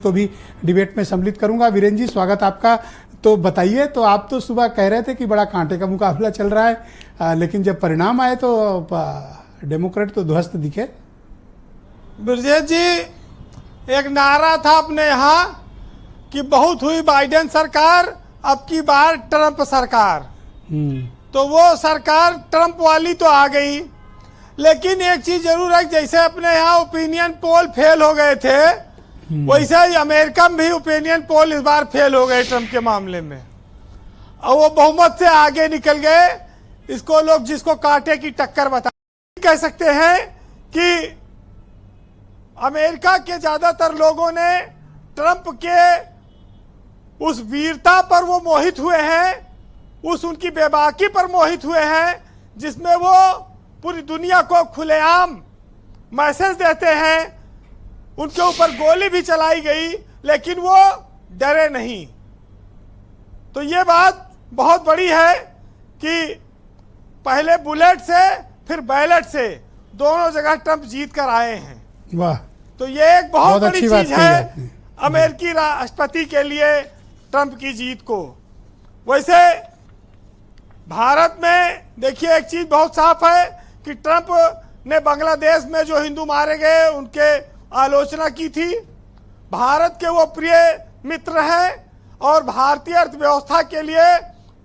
को भी डिबेट में सम्मिलित करूंगा। वीरेंद्र जी, स्वागत आपका। तो बताइए, तो आप तो सुबह कह रहे थे कि बड़ा कांटे का मुकाबला चल रहा है, लेकिन जब परिणाम आए तो डेमोक्रेट तो ध्वस्त दिखे। ब्रजेश जी, एक नारा था अपने यहाँ कि बहुत हुई बाइडेन सरकार, अब की बार ट्रंप सरकार। तो वो सरकार ट्रंप वाली तो आ गई, लेकिन एक चीज जरूर है, जैसे अपने यहाँ ओपिनियन पोल फेल हो गए थे, वैसे ही अमेरिका में भी ओपिनियन पोल इस बार फेल हो गए ट्रंप के मामले में, और वो बहुमत से आगे निकल गए। इसको लोग जिसको कांटे की टक्कर बता कह सकते हैं कि अमेरिका के ज्यादातर लोगों ने ट्रंप के उस वीरता पर वो मोहित हुए हैं, उस उनकी बेबाकी पर मोहित हुए हैं, जिसमें वो पूरी दुनिया को खुलेआम मैसेज देते हैं। उनके ऊपर गोली भी चलाई गई, लेकिन वो डरे नहीं। तो ये बात बहुत बड़ी है कि पहले बुलेट से फिर बैलेट से दोनों जगह ट्रंप जीत कर आए हैं। वाह! तो ये एक बहुत बड़ी चीज है अमेरिकी राष्ट्रपति के लिए, ट्रंप की जीत को। वैसे भारत में देखिए, एक चीज बहुत साफ है कि ट्रंप ने बांग्लादेश में जो हिंदू मारे गए उनके आलोचना की थी। भारत के वो प्रिय मित्र हैं और भारतीय अर्थव्यवस्था के लिए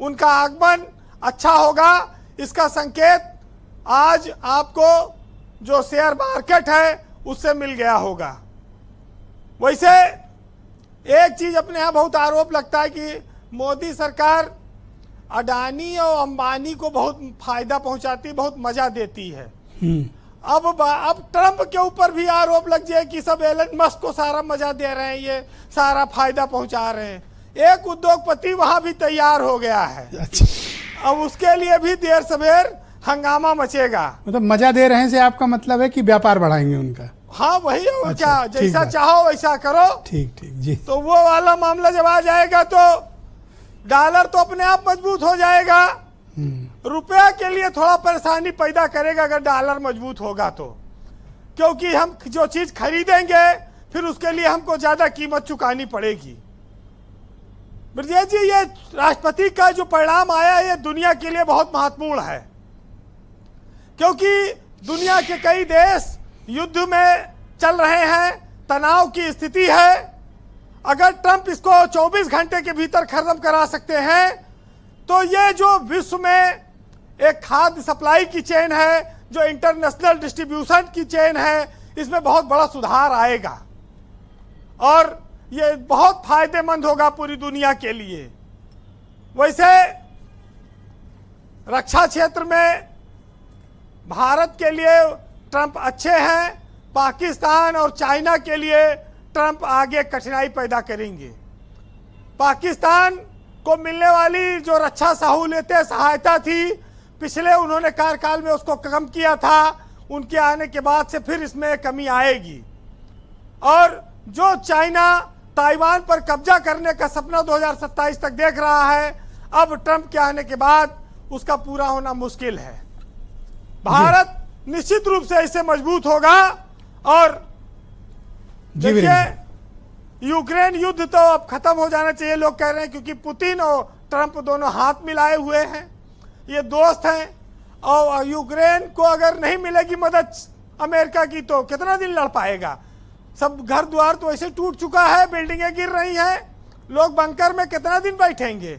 उनका आगमन अच्छा होगा। इसका संकेत आज आपको जो शेयर मार्केट है उससे मिल गया होगा। वैसे एक चीज अपने यहाँ बहुत आरोप लगता है कि मोदी सरकार अडानी और अंबानी को बहुत फायदा पहुंचाती, बहुत मजा देती है। अब ट्रंप के ऊपर भी आरोप लग जाए कि सब एलन मस्क को सारा मजा दे रहे हैं, ये सारा फायदा पहुंचा रहे हैं। एक उद्योगपति वहां भी तैयार हो गया है। अच्छा। अब उसके लिए भी देर सवेर हंगामा मचेगा। मतलब मजा दे रहे हैं से आपका मतलब है कि व्यापार बढ़ाएंगे उनका? हाँ वही, और अच्छा, क्या, जैसा चाहो वैसा करो। ठीक ठीक जी। तो वो वाला मामला जब आ जाएगा तो डॉलर तो अपने आप मजबूत हो जाएगा। रुपया के लिए थोड़ा परेशानी पैदा करेगा अगर डॉलर मजबूत होगा तो, क्योंकि हम जो चीज खरीदेंगे फिर उसके लिए हमको ज्यादा कीमत चुकानी पड़ेगी। ब्रजेश जी, ये राष्ट्रपति का जो परिणाम आया ये दुनिया के लिए बहुत महत्वपूर्ण है, क्योंकि दुनिया के कई देश युद्ध में चल रहे हैं, तनाव की स्थिति है। अगर ट्रंप इसको 24 घंटे के भीतर खत्म करा सकते हैं तो ये जो विश्व में एक खाद्य सप्लाई की चेन है, जो इंटरनेशनल डिस्ट्रीब्यूशन की चेन है, इसमें बहुत बड़ा सुधार आएगा और ये बहुत फायदेमंद होगा पूरी दुनिया के लिए। वैसे रक्षा क्षेत्र में भारत के लिए ट्रंप अच्छे हैं, पाकिस्तान और चाइना के लिए ट्रंप आगे कठिनाई पैदा करेंगे। पाकिस्तान को मिलने वाली जो रक्षा सहूलियतें, सहायता थी, पिछले उन्होंने कार्यकाल में उसको कम किया था, उनके आने के बाद से फिर इसमें कमी आएगी। और जो चाइना ताइवान पर कब्जा करने का सपना 2027 तक देख रहा है, अब ट्रंप के आने के बाद उसका पूरा होना मुश्किल है। भारत निश्चित रूप से इससे मजबूत होगा। और देखिए, यूक्रेन युद्ध तो अब खत्म हो जाना चाहिए लोग कह रहे हैं, क्योंकि पुतिन और ट्रंप दोनों हाथ मिलाए हुए हैं, ये दोस्त हैं। और यूक्रेन को अगर नहीं मिलेगी मदद अमेरिका की तो कितना दिन लड़ पाएगा? सब घर द्वार तो ऐसे टूट चुका है, बिल्डिंगें गिर रही हैं, लोग बंकर में कितना दिन बैठेंगे?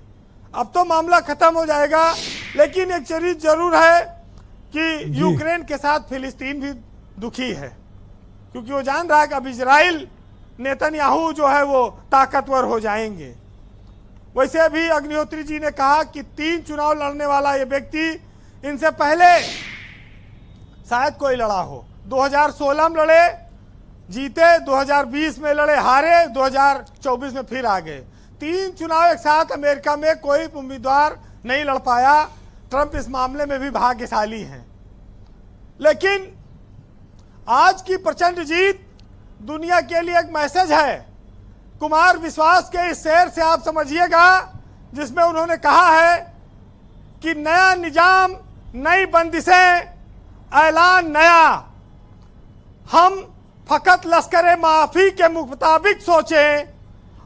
अब तो मामला खत्म हो जाएगा। लेकिन एक चीज जरूर है कि यूक्रेन के साथ फिलिस्तीन भी दुखी है, क्योंकि वो जान रहा है कि अब इजराइल, नेतन्याहू जो है वो ताकतवर हो जाएंगे। वैसे भी अग्निहोत्री जी ने कहा कि 3 चुनाव लड़ने वाला ये व्यक्ति इनसे पहले शायद कोई लड़ा हो। 2016 में लड़े, जीते, 2020 में लड़े, हारे, 2024 में फिर आ गए। 3 चुनाव एक साथ अमेरिका में कोई उम्मीदवार नहीं लड़ पाया। ट्रंप इस मामले में भी भाग्यशाली हैं। लेकिन आज की प्रचंड जीत दुनिया के लिए एक मैसेज है। कुमार विश्वास के इस शेर से आप समझिएगा, जिसमें उन्होंने कहा है कि नया निजाम, नई बंदिशें, ऐलान नया, हम फकत लश्कर माफी के मुताबिक सोचें,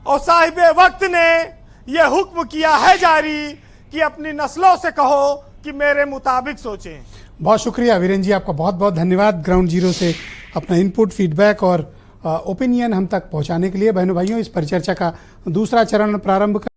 और साहिब वक्त ने यह हुक्म किया है जारी कि अपनी नस्लों से कहो कि मेरे मुताबिक सोचें। बहुत शुक्रिया वीरेंद्र जी, आपका बहुत बहुत धन्यवाद ग्राउंड जीरो से अपना इनपुट, फीडबैक और ओपिनियन हम तक पहुंचाने के लिए। बहनों भाइयों, इस परिचर्चा का दूसरा चरण प्रारंभ